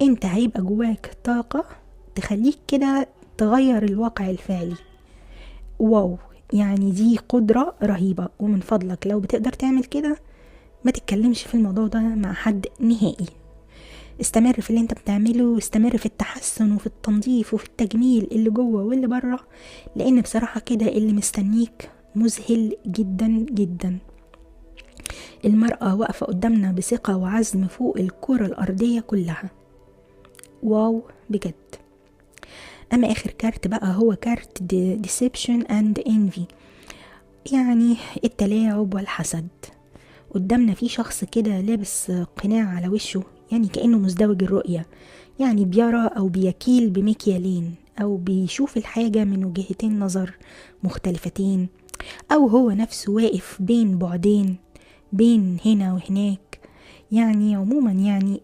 انت هيبقى جواك طاقة تخليك كده تغير الواقع الفعلي. واو، يعني دي قدرة رهيبة. ومن فضلك لو بتقدر تعمل كده ما تتكلمش في الموضوع ده مع حد نهائي. استمر في اللي انت بتعمله، واستمر في التحسن وفي التنظيف وفي التجميل اللي جوه واللي بره، لان بصراحة كده اللي مستنيك مذهل جدا جدا. المرأة واقفة قدامنا بثقة وعزم فوق الكرة الأرضية كلها. واو بجد. أما آخر كارت بقى هو كارت Deception and Envy، يعني التلاعب والحسد. قدامنا في شخص كده لابس قناع على وشه، يعني كأنه مزدوج الرؤية، يعني بيرى أو بيكيل بمكيالين، أو بيشوف الحاجة من وجهتين نظر مختلفتين، أو هو نفسه واقف بين بعدين، بين هنا وهناك. يعني عموما يعني